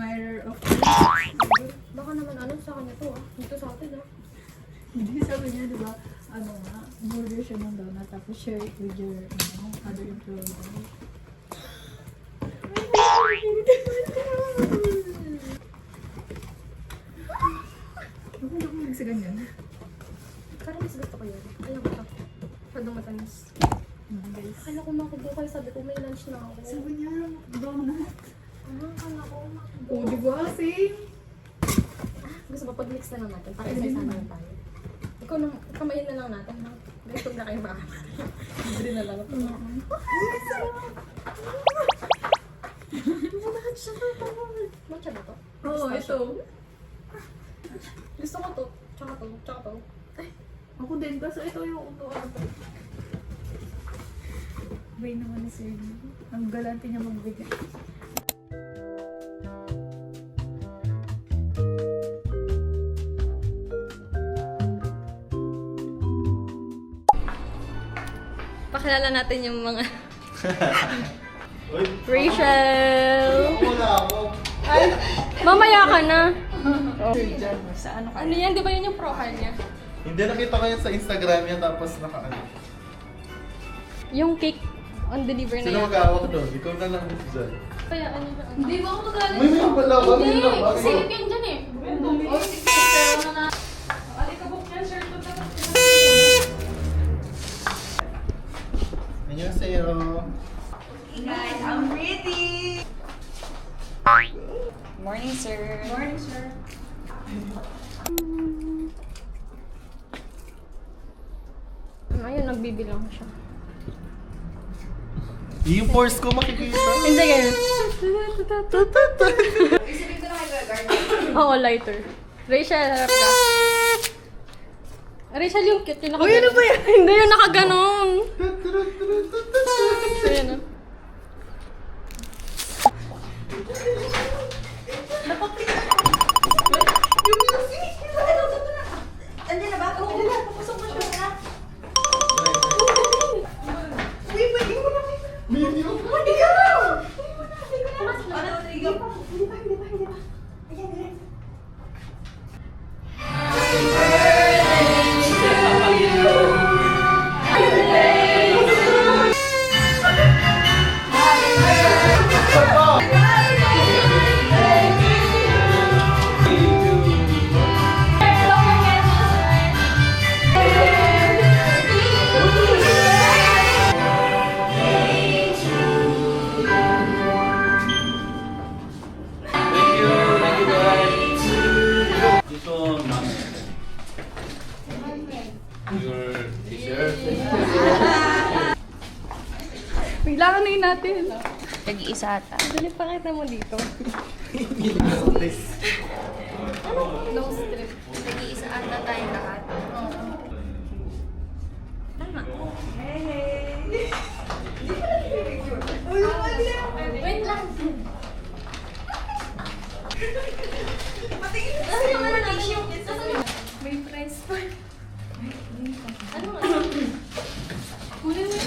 admirer of Baka naman ano sa kanya to dito sa atin Hindi, sabi niya, di ba, ano nga, burger siya ng donut, tapos share it with your, other employees. Ako na kung nagsaganyan. Parang mas gusto ko yun. Ayaw ko to. Masyadong matamis. Guys. Akala ko makibukay, sabi ko may lunch na ako. Sabi niya, donut. Akala ko Oh, di ba? Same. Gusto ba pag-mix na lang natin para isa-isa na lang tayo? Ikaw na, kamayin na lang natin ha. Guys, huwag na kayo makakama. Libre na lang ito. Matcha ba to? Oo, ito. Gusto ko to. Tsaka to. Tsaka to. Ako din, kaso ito yung utuan. Bay naman ni Sir. Ang galante niya magbigay. Pakilala natin yung mga Uy, Rachel! wala ako. Ay, mamaya ka na. Sir John, sa ano ka? Ano yan? Di ba yun yung profile niya? Hindi, nakita ko yan sa Instagram yan, tapos naka-ano. Yung cake on deliver na Sino yan. mag-aawak doon? Ikaw na lang dyan. Kaya ano ba? Hindi ba ako magaling? May pala, wag Hindi! yun lang. Silip yan dyan eh. Oh, sige. Pero na. Alikabok yan, sir. Annyeonghaseyo. Okay guys, I'm ready! Morning, sir. Morning, sir. Ayun, nagbibilang siya. Yung force ko makikita. Hindi ganyan. Isipin ko na kayo guard. Oo, lighter. Rachel, harap ka. Rachel, yung cute, yung nakaganon. Uy, ano ba yan? Hindi, yung nakaganon. So, yun, ah. Andiyan na ba? Oo, papasok mo siya na. Video. Dito, ma'am. Your t-shirt. Biglaan natin. Nag-iisa ata. Dali, pakita mo dito. No strip. Nag-iisa ata tayong lahat. Tama. Wait lang. Ano yung ano tissue? May price pa. Ano nga? Kunin mo.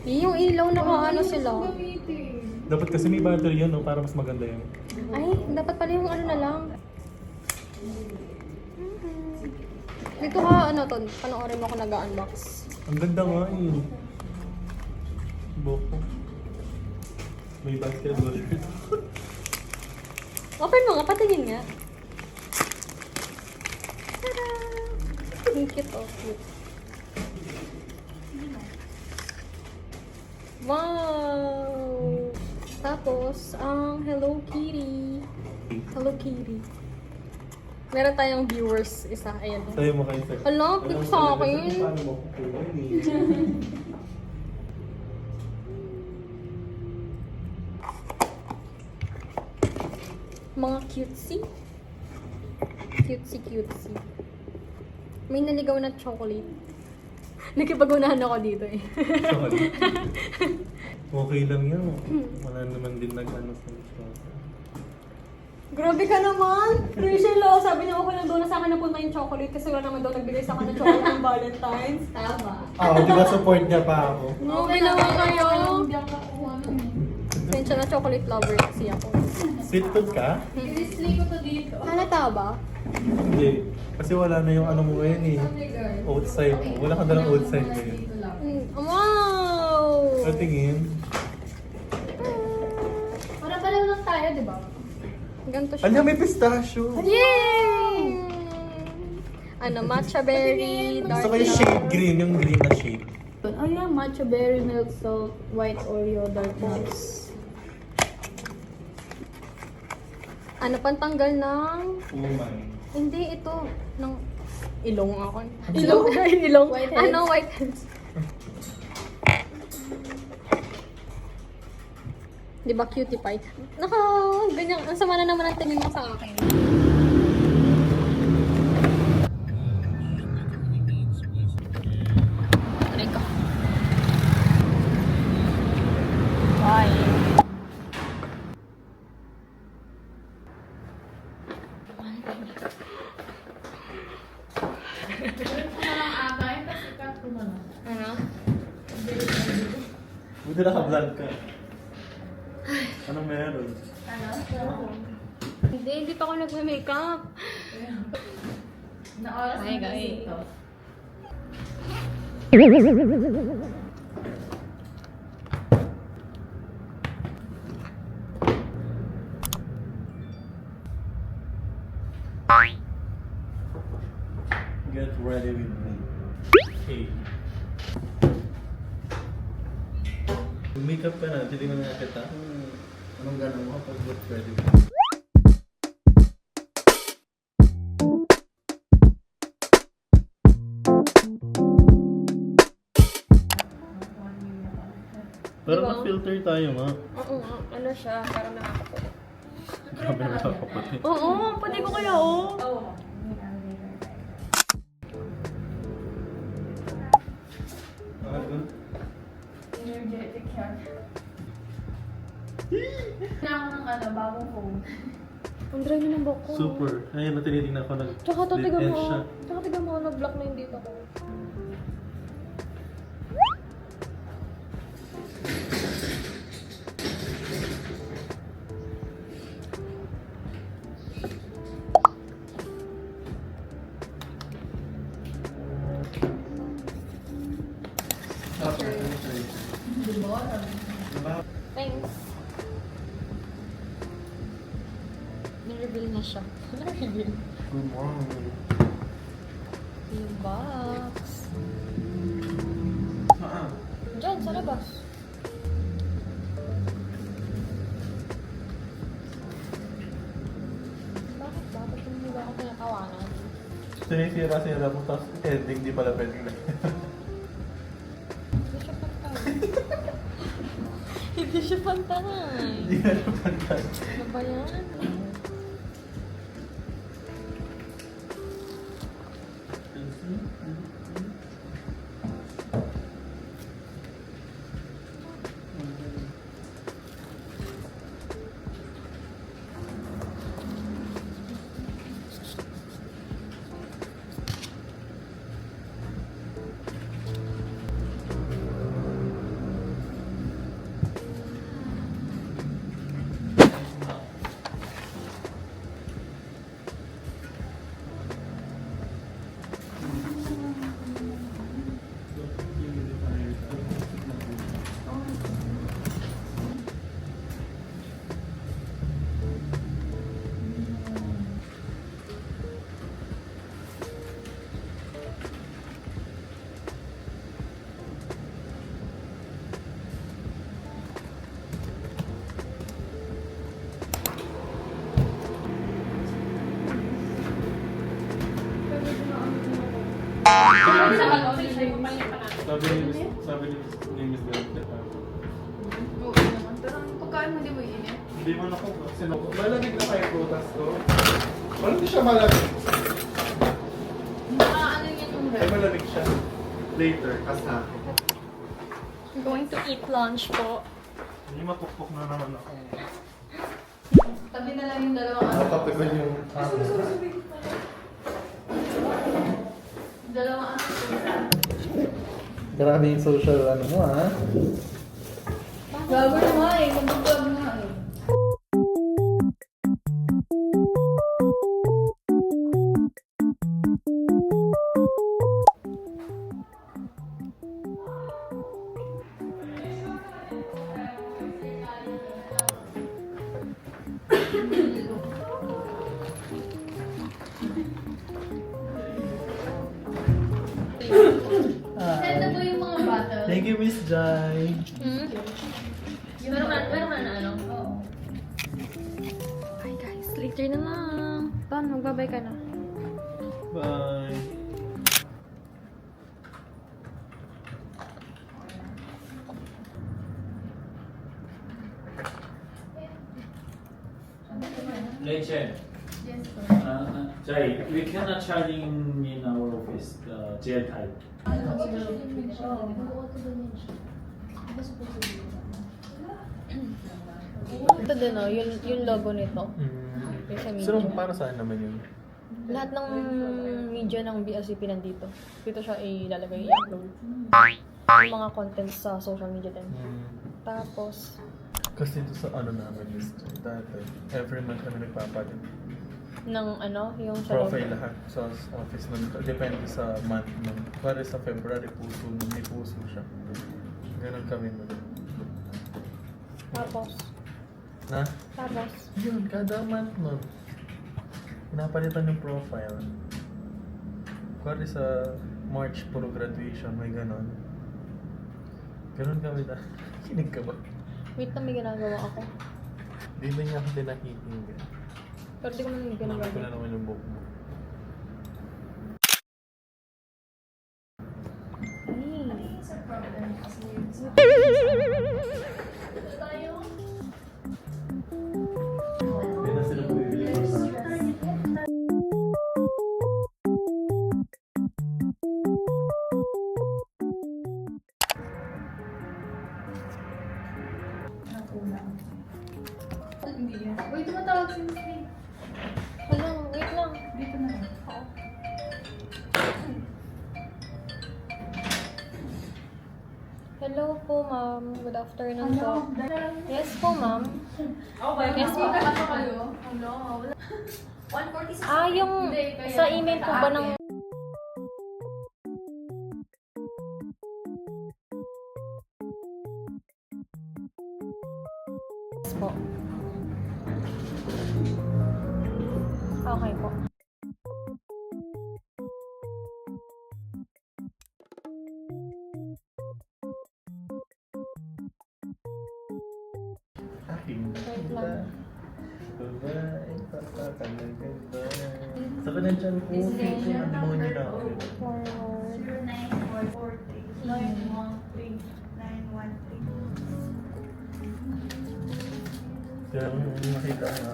Yung ilaw na ano sila. Dapat kasi may battery yun, no? Para mas maganda yun. Ay, dapat pala yung ano na lang. Dito ka, ano to, panoorin mo ako nag-unbox. Ang ganda nga eh. Boko. May basketball shirt. Open mo nga, patingin nga. Tada! Ang cute, oh, cute. Wow! Tapos, ang Hello Kitty. Hello Kitty. Meron tayong viewers isa. Ayan. Tayo mo kayo sir. Hala, pick sa akin. Paano mo kukunin eh? Mga cutesy. Cutesy. May naligaw na chocolate. Nakipag-unahan ako dito eh. Sorry. Okay lang yan. Wala naman din nag-ano sa chocolate. Grabe ka naman! Rachel, oh, sabi niya okay lang daw na sa akin napunta yung chocolate kasi wala naman daw nagbigay sa akin ng chocolate ng Valentine's. Tama. Di ba support niya pa ako? Grabe naman kayo! Hindi ako nakuha nun eh. Sensya na chocolate lover kasi ako. Sweet tooth ka? I-display ko to dito. Halata ba? Hindi. Kasi wala na yung ano mo ngayon eh. Outside mo. Wala ka dalang outside ngayon. Dito lang. Wow! Sa tingin. Para pareho lang tayo, di ba? Ganito siya. Ano, may pistachio. Yay! Ano, matcha berry, dark Gusto ko yung shade green, yung green na shade. Oh yeah, matcha berry, milk salt, white Oreo, dark nuts. Ano, pantanggal ng... Umay. Hindi, ito. Ng... Ilong ako. Ilong? Ilong? Whiteheads. Ano, whiteheads. Di ba cutie pie? Ganyan. Ang sama na naman ang tingin mo sa akin. Aray ko. Bye. Ano? Buti naka-vlog ka. Anong meron? Hindi pa ako nag-makeup. Na-oras Hi, na guys. dito. Get ready with me. Okay. Makeup ka na, titignan nga kita. Anong gano'n mo kapag get ready with me? Pero Diba? na-filter tayo nga. Oo nga. Ano siya? Parang nakakapulit. Grabe na nakakaputi. Oo, pati ko kaya oh. Oo. Energetic yan. Na ako ng bagong phone. Ang dry na ng buhok ko. Super. Ayun na tinitingnan ko. Tsaka to, tiga Split mo. edge siya. Tsaka tiga mo, nag-block na yung dito ko. Thanks. Ni-reveal na siya. Na-reveal. Good morning. Yung box. Saan? Diyan, sa labas. Bakit ba? Ba't hindi ba ako pinatawanan? Sinisira sila mo, tapos ending di pala pwede na. Hindi siya pantay. Hindi siya pantay. Hindi na napantay. Ano ba yan? Sabi ni Miss Director. Oo naman. Pero ang pagkain mo, di mo init? Hindi man ako. Malamig na kayo prutas ko. Wala di siya malamig. Ano yan yung Ay, malamig siya. Later, kasa ako. I'm going to eat lunch po. Hindi mapukpok na naman ako. Tabi na lang yung dalawang ano. Nakapagod yung Dalawang ano. Grabe yung social ano mo ha. Gago na nga eh. Kumbagbag nga eh. Send na po yung mga bottle. Thank you, Miss Jai. Meron ka na ano? Oo. Hi guys, later na lang. Ton, magbabay ka na. Bye. Rachel, Yes, sir. Jai, we cannot charging in our office the gel type. Ito din oh, yung logo nito. Yung sa So, media. para saan naman yun? Lahat ng media ng BLCP nandito. Dito siya ilalagay, i-upload. Yung mga contents sa social media din. Tapos, Kasi ito sa ano namin, Miss Jai, dati, every month kami nagpapalit. ng ano, yung sa Profile lahat sa office nun. Depende sa month nun. Para sa February, puso nun. May puso siya. Ganun kami nun. Tapos, Na? tapos, Yun, kada month nun. Pinapalitan yung profile. Kuwari sa March, puro graduation, may ganon. Ganon kami na. Kinig ka ba? wait na may ginagawa ako. Di ba niya ako pinakikinggan? Pero di ko naman Namin ko ginagawa. na naman yung book mo. Kaya na sila bumibili ko sa Hindi yan. Uy, tumatawag si Miss Lee. Wala, wait lang. Dito na lang. Hello po, ma'am. Good afternoon po. Yes po, ma'am. Yes po. Ano kayo? Ano? 146. Ah, yung Hindi, kaya- sa email po ba ng... Yes po. Okay po. aking Wait lang. babae, papakalaga. Sa kanang tiyan ko, ang demonyo na ako. Forward. 94140. Kaya kung makita na,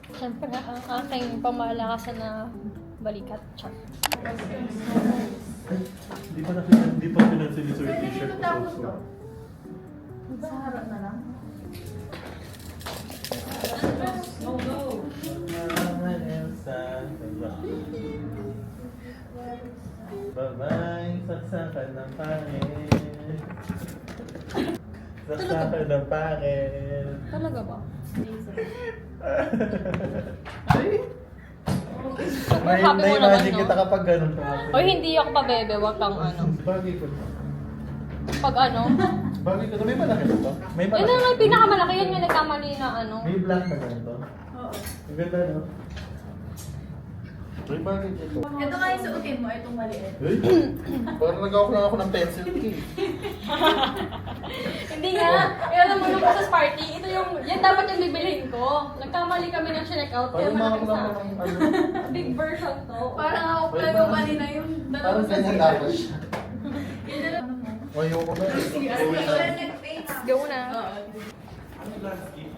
Siyempre, ang aking pamalakasan na balikat. Char. hindi pa pinansin ni Sir T-shirt ko. So, Sa harap na lang. No, no. mga Elsa, bye-bye, saksakan ng pangit. Saksakan ng pangit. Talaga ba? May Happy mo naman, imagine no? kita kapag ganun pa. O hindi ako pa bebe, wag kang ano. Bagay ko. Pag ano, Bagay ko. May malaki na to? May yun malaki. na nga yung pinakamalaki, yan yung nagkamali na ano. May black na ganito. Oo. Ang ganda, no? May bagay dito. Ito nga yung suotin mo, itong maliit. Uy, parang nagawa ko lang ako ng pencil case. Hindi nga, yun alam mo nung Christmas party, ito yung, yan dapat yung bibilihin ko. Nagkamali kami ng check out, kaya Parang malaki makakuha sa ko akin. ng ano. Big version to. Parang ako Wait, plano parang- kanina yung Parang dalawang sa ganyan sila. dapat siya. Yung dalawang ano mo. Ayoko na. Go na. Ano landscape?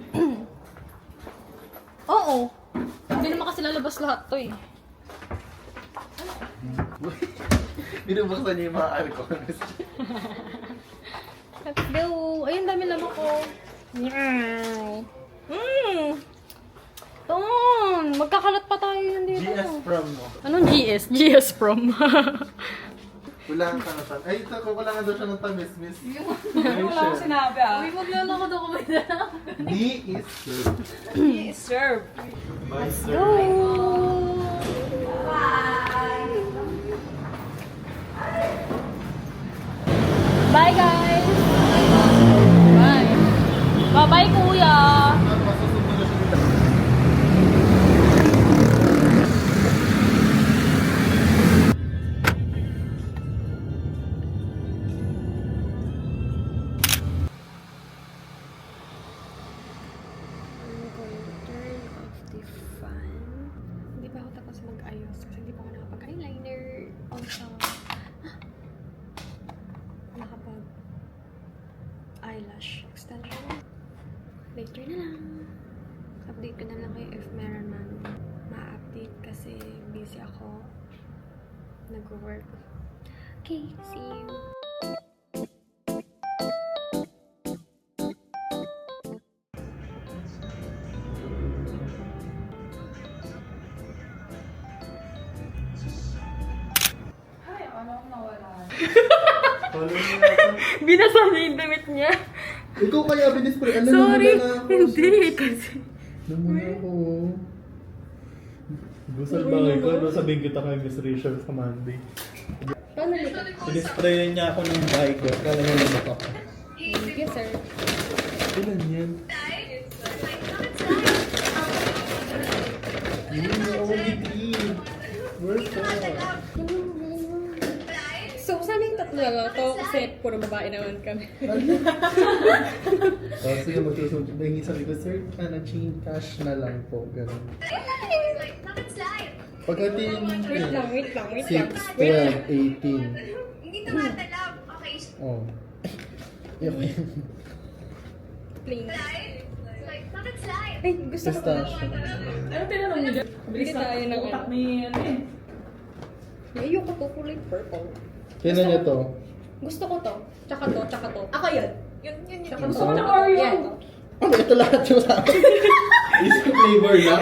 Oo. Hindi naman kasi lalabas lahat to eh. Binubuksan niyo yung mga alcohols. Let's go! Ayun, dami lamang ko. Meow. Ton! Magkakalat pa tayo yan dito. GS prom mo. Anong GS? GS prom. Kulangan ka na tamis. Ay, ito, kukulangan daw siya ng tamis, miss. Wala akong sinabi ah. Uy, maglalakad ako ba na? D is good. Serve. Bye, sir. Go! Bye, guys! Bye! Bye-bye, kuya! Masusunod na siya dito. I'm going to turn off the fan. Hindi pa ako tapos mag-ayos kasi hindi pa ako nakapag-eyeliner. Also, nakapag-eyelash extension. Later na lang. Update ko na lang kayo if meron man ma-update kasi busy ako. Nag-work. Okay, see you. Ay, ano akong nawala. Follow mo na ito. Binasa niya yung damit niya. Ikaw kaya binispray. Alam Sorry, mo na ako. hindi kasi. Alam mo na ako. Gusal bagay ko, no? Sabihin kita kay Miss Rachel sa Monday. Paano nito? Sinisprayan niya ako ng bike ko. Kala mo lang ako. Thank you, sir. Ilan yan? Yun, only 3. Where's that? So, sana yung tatlo lang to kasi puro babae naman kami. Oh, sige, magsusunod. Dahil sabi ko, sir, change cash na lang po. Ganun. Pagdating Wait lang. 6, 12, 18. Hindi tumatalaw. Okay. Oh. Okay. Plain. Bakit slide? Ay, gusto ko. Pistachio. Ano tinanong niyo dyan? Bili tayo ng utak ni ano eh. Ayoko to, kulay purple. Kailan niyo to? Gusto ko to. Tsaka to. Ako yun. Yun. Tsaka Gusto ko ng Oreo. Yan. Ano, ito lahat yung sa akin. Is it flavor lang?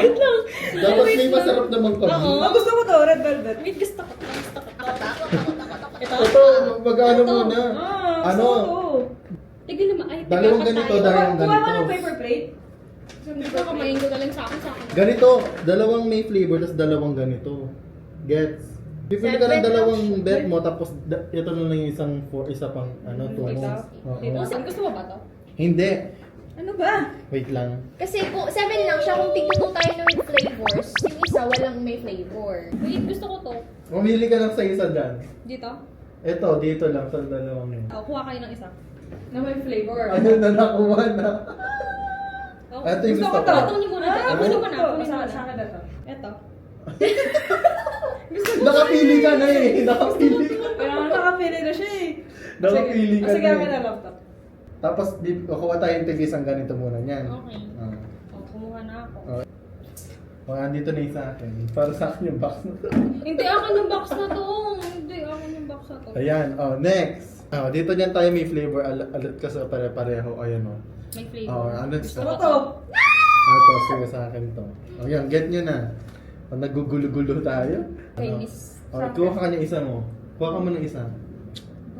Dapat may masarap naman kami. Oo. Ang gusto ko to, red velvet. Wait, gusto ko. Ito. Ito, mag-ano muna. Ah, Ano? gusto ko to. Tignan naman. Ay, Dalawang tignan ganito, tayo. dalawang Kuha ka ng ganito. paper plate. Gusto ko kamain ko na lang sa akin. Ganito, dalawang may flavor, tapos dalawang ganito. Gets? Pipili ka ng dalawang bet mo, tapos ito na lang yung isa pang tungo. Oo. Gusto mo ba to? Hindi. Ano ba? Wait lang. Kasi kung 7 lang siya, kung tignan tayo ng flavors, yung isa walang may flavor. Wait, gusto ko to. Mamili ka lang sa isa dyan. Dito? Ito, dito lang sa dalawang yun. Kuha kayo ng isa. Na may flavor. Ayun na nakuha na. Oh. Ito yung gusto ko. Ito yung muna dyan. Kunin mo na. Sa akin na to. Ito. Nakapili ka na eh. Nakapili ka. Kaya nga nakapili na siya eh. Nakapili ka Sige, na akin eh. na laptop. Tapos, kukuha tayong tigisang ganito muna niyan. Okay. Ah. Kumuha na ako. Oh, andito na yung sa akin. Para sa akin yung box na to. Hindi, akin yung box na to. Hindi, akin yung box na to. Ayan, next. Dito niyan tayo may flavor. Alat ka sa pare-pareho. Ayan o. May flavor. Ano Gusto Ano ko to? Ito, sige sa akin to. Ayan, get nyo na. Nagugulo-gulo tayo. Kay Ano? Miss. Kuha ka kanya isa mo. Kuha ka mo ng isa.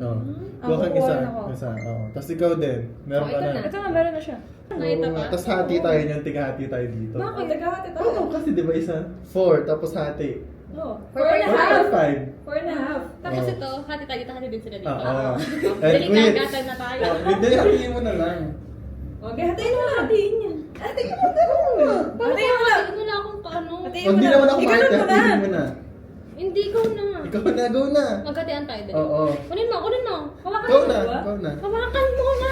Oh. Kuha ka Ako, isa. kuha ako. Isa. Oh. Tapos ikaw din. Meron Oh, ka ito na. na. Ito na, meron na siya. Ito pa. Tapos hati tayo niyan. Tiga-hati tayo dito. Bakit? Nagkakati tayo. Oo, kasi di ba isa? 4, tapos hati. Oh, 4 and a 4 half. or 5? 4 and a half. Tapos Oh. ito, hati tayo, hati din sila dito. Oo. Dali quit. kagatan na tayo. Hindi, hatiin mo na lang. Okay, hatiin mo na. Hatiin yan. Hatiin mo na. Paano Hatiin mo na. hatiin mo na akong paano? Hatiin Hindi naman ako Ikaw kahit na muna. hatiin mo na. Hindi, ikaw na. Ikaw na, go na. Magkatian tayo dali. Oo. Kunin mo. Hawakan Go mo. na, ba? go na. Hawakan mo na.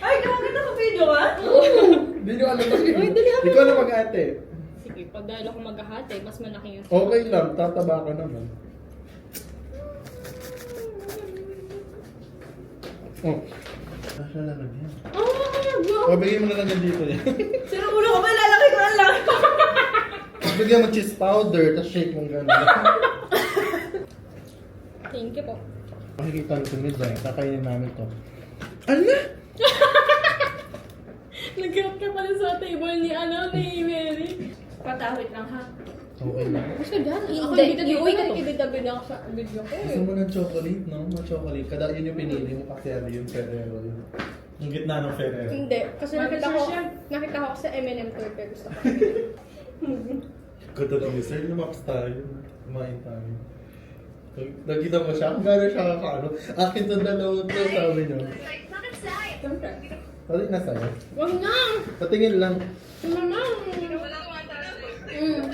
Ay, gagawin na ka-video ka? Hindi nyo alam kasi. Uy, dali, hatiin Ikaw na mo. mag-ate. Sige, pag dahil ako maghahati, mas malaki yung... Okay lang, tataba ka naman. Oh. Kasya lang yan. O, bigyan mo na lang yan dito yan. Sino ulo ko ba? Lalaki ko lang lang. Bigyan mo cheese powder, tapos shake mong gano'n. Thank you po. Makikita nyo ito dyan, kakainin namin to. Ala! Nag-cut ka pala sa table ni Mary. Patawit lang ha. Okay lang. Gusto dyan. Ako Hindi, dito yung uwi ano? ka ibitabi na ako sa video ko Gusto mo ng chocolate, no? Mga chocolate. Kada yun yung pinili mo kasi ano yung Ferrero yun. Yung gitna ng Ferrero. Hindi. Kasi nakita ko sa M&M toy pero gusto ko. Good on you, sir. Lumakas tayo. Kumain tayo. Nakita mo siya? Kung gano'n siya kakaano. Akin itong dalawang to, sabi niyo. Balik na sa'yo. Wag na! Patingin lang. Mama!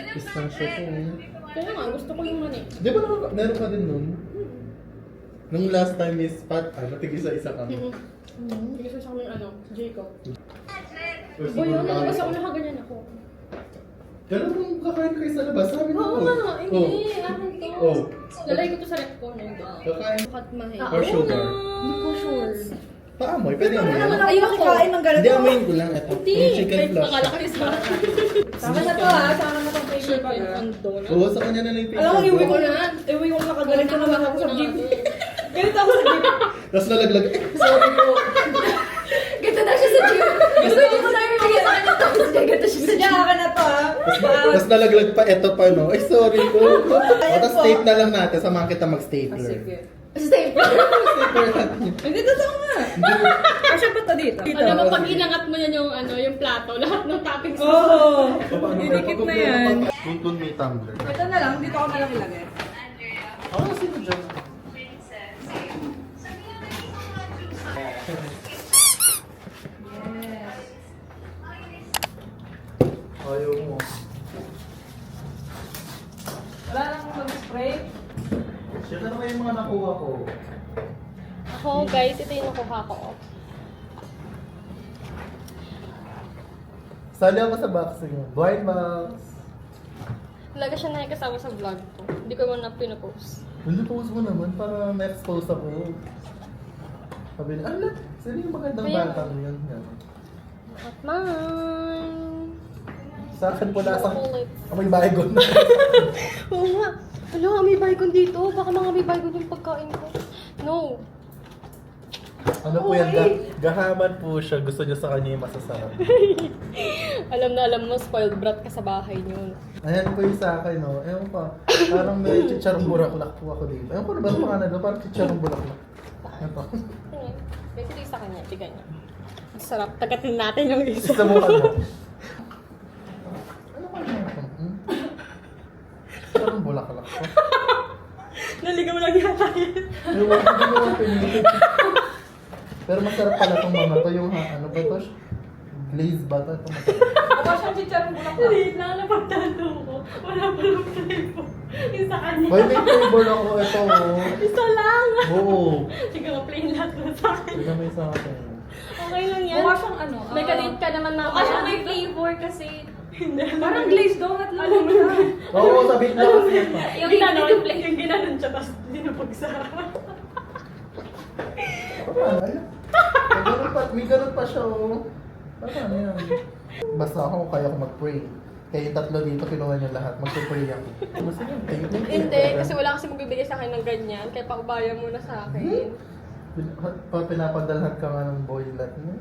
Distansya ko. Kaya nga, gusto ko yung mani. Di ba meron ka din nun? Nung last time is tig-isa-isa kami. Gusto sa kami Jacob. Or Boy, siguro ano, kasi kami- ako nakaganyan ako. Ganun kung kakain kayo sa labas, sabi niyo. Oo nga, hindi. Akin to. Oh. Lalay ko to sa rep ko. Kakain. Kat mahi. Or sugar. Hindi ko sure. Paamoy, pwede amoy. Wala kayo makikain ng ganito. Hindi, amoyin ko lang. Ito, Hindi. yung chicken Kahit flash. akala ko is Sama na to ha. Sama na to. Chicken on donut. Oo, sa kanya na lang yung Alam mo, iwi ko pizza. na. Iwi ko nakaganito naman ako sa jeep. Ganito ako sa jeep. Tapos nalaglag. Sorry po. Ganito na siya sa gym. Gusto niyo ko na yung bigay sa kanya tapos ganito siya sa Sadya gym. ka na to ha. Tapos nalaglag pa, eto pa no. Ay, sorry po. Tapos tape na lang natin, samahan kita mag-stapler. Staple. Stapler natin. Hindi, totoo nga. Kasya pa to dito. Alam mo, pag inangat mo yan yung plato, lahat ng toppings Oo. Paano Didikit na yan. Tuntun may tumbler. Ito na lang. Dito ko na lang ilagay. Ako sino dyan? Ayaw mo. Wala nang mag-spray. Shit, ano ba yung mga nakuha ko? Ako, guys, ito yung nakuha ko. Sali ako sa boxing. Blind box. Talaga siya nakikasama sa vlog ko. Hindi ko man na pinopost. Nilupost mo naman para ma-expose ako. Sabi niya, ala, sino yung magandang Kaya- batang yun? Yan. At mine! Sa akin po lasang, Chocolate. may baygon na. Oo nga. Hala, may baygon dito. Baka mga may baygon yung pagkain ko. No. Ano po yan? Gahaman po siya. Gusto niya sa kanya yung masasarap. Alam na alam mo, spoiled brat ka sa bahay niyo. Ayan po yung sa akin, no? Ewan pa. Parang may chicharong buraklak po ako dito. Ewan ko na ba ang pangalan doon? Parang chicharong buraklak. Ito. Basically sa kanya, tigan niya. Ang sarap. Tagatin natin yung isa. Isa mo ka mo. Ano ka naman? Chicharong buraklak ko. Naligaw lang yata yun. Ewan ko, hindi ko lang pinili. Pero masarap pala itong mga to. Yung ano ba ito? Glaze ba ito? Ito masarap. Mukha siyang chicharong bulaklak. Liit lang na pagtanong ko. Wala pa lang flavor. Yung sa kanya. May flavor ako ito. Isa lang. Oo. Sige nga, plain lahat na sa akin. Sige may sa akin. Okay lang yan. Mukha siyang ano. May kalit ka naman mamaya. Mukha siyang may flavor kasi. Parang glazed donut lang siya. Oo, sabi na kasi ito. Yung ginanon, hindi yung ginanon siya, tapos dinupag sa Paano? May ganun pa siya, oh. Paano yan? Basta ako, kaya ko mag-pray. Kaya yung tatlo dito, kinuha niya lahat. Mag-pray ako. Gusto niyo? Hindi, kasi wala kasi magbibigay sa akin ng ganyan. Kaya paubaya mo na sa akin. Pinapadalhan ka nga ng boylet mo.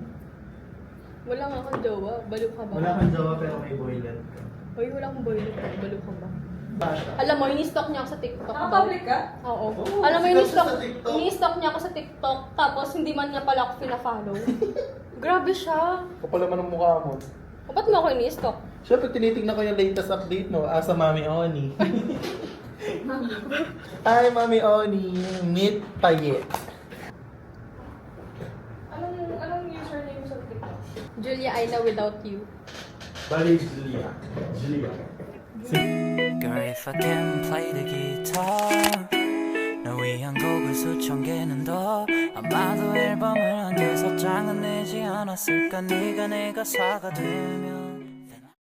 Wala nga akong jowa. Balo ka ba? kang jowa pero may boylet ka. Hoy, wala akong boylet. Balo ka ba? Basha. Alam mo, ini-stock niya ako sa TikTok. Naka-public ka? Oo. Oo, Alam mo, sikat ini-stock, siya sa TikTok. ini-stock niya ako sa TikTok. Tapos, hindi man niya pala ako pina-follow. Grabe siya. Kapal naman ang mukha mo. O, ba't mo ako ini-stock? Siyempre, tinitignan ko yung latest update, no? Sa Mami Oni. Hi, Mami Oni. Meet Payet. Anong username sa TikTok? Julia Aina without you. Bali, Julia. Julia. Girl, if I can play the guitar 널 위한 곡을 수천 개는 더 아마도 앨범을 한 6장은 내지 않았을까 네가 내 가사가 되면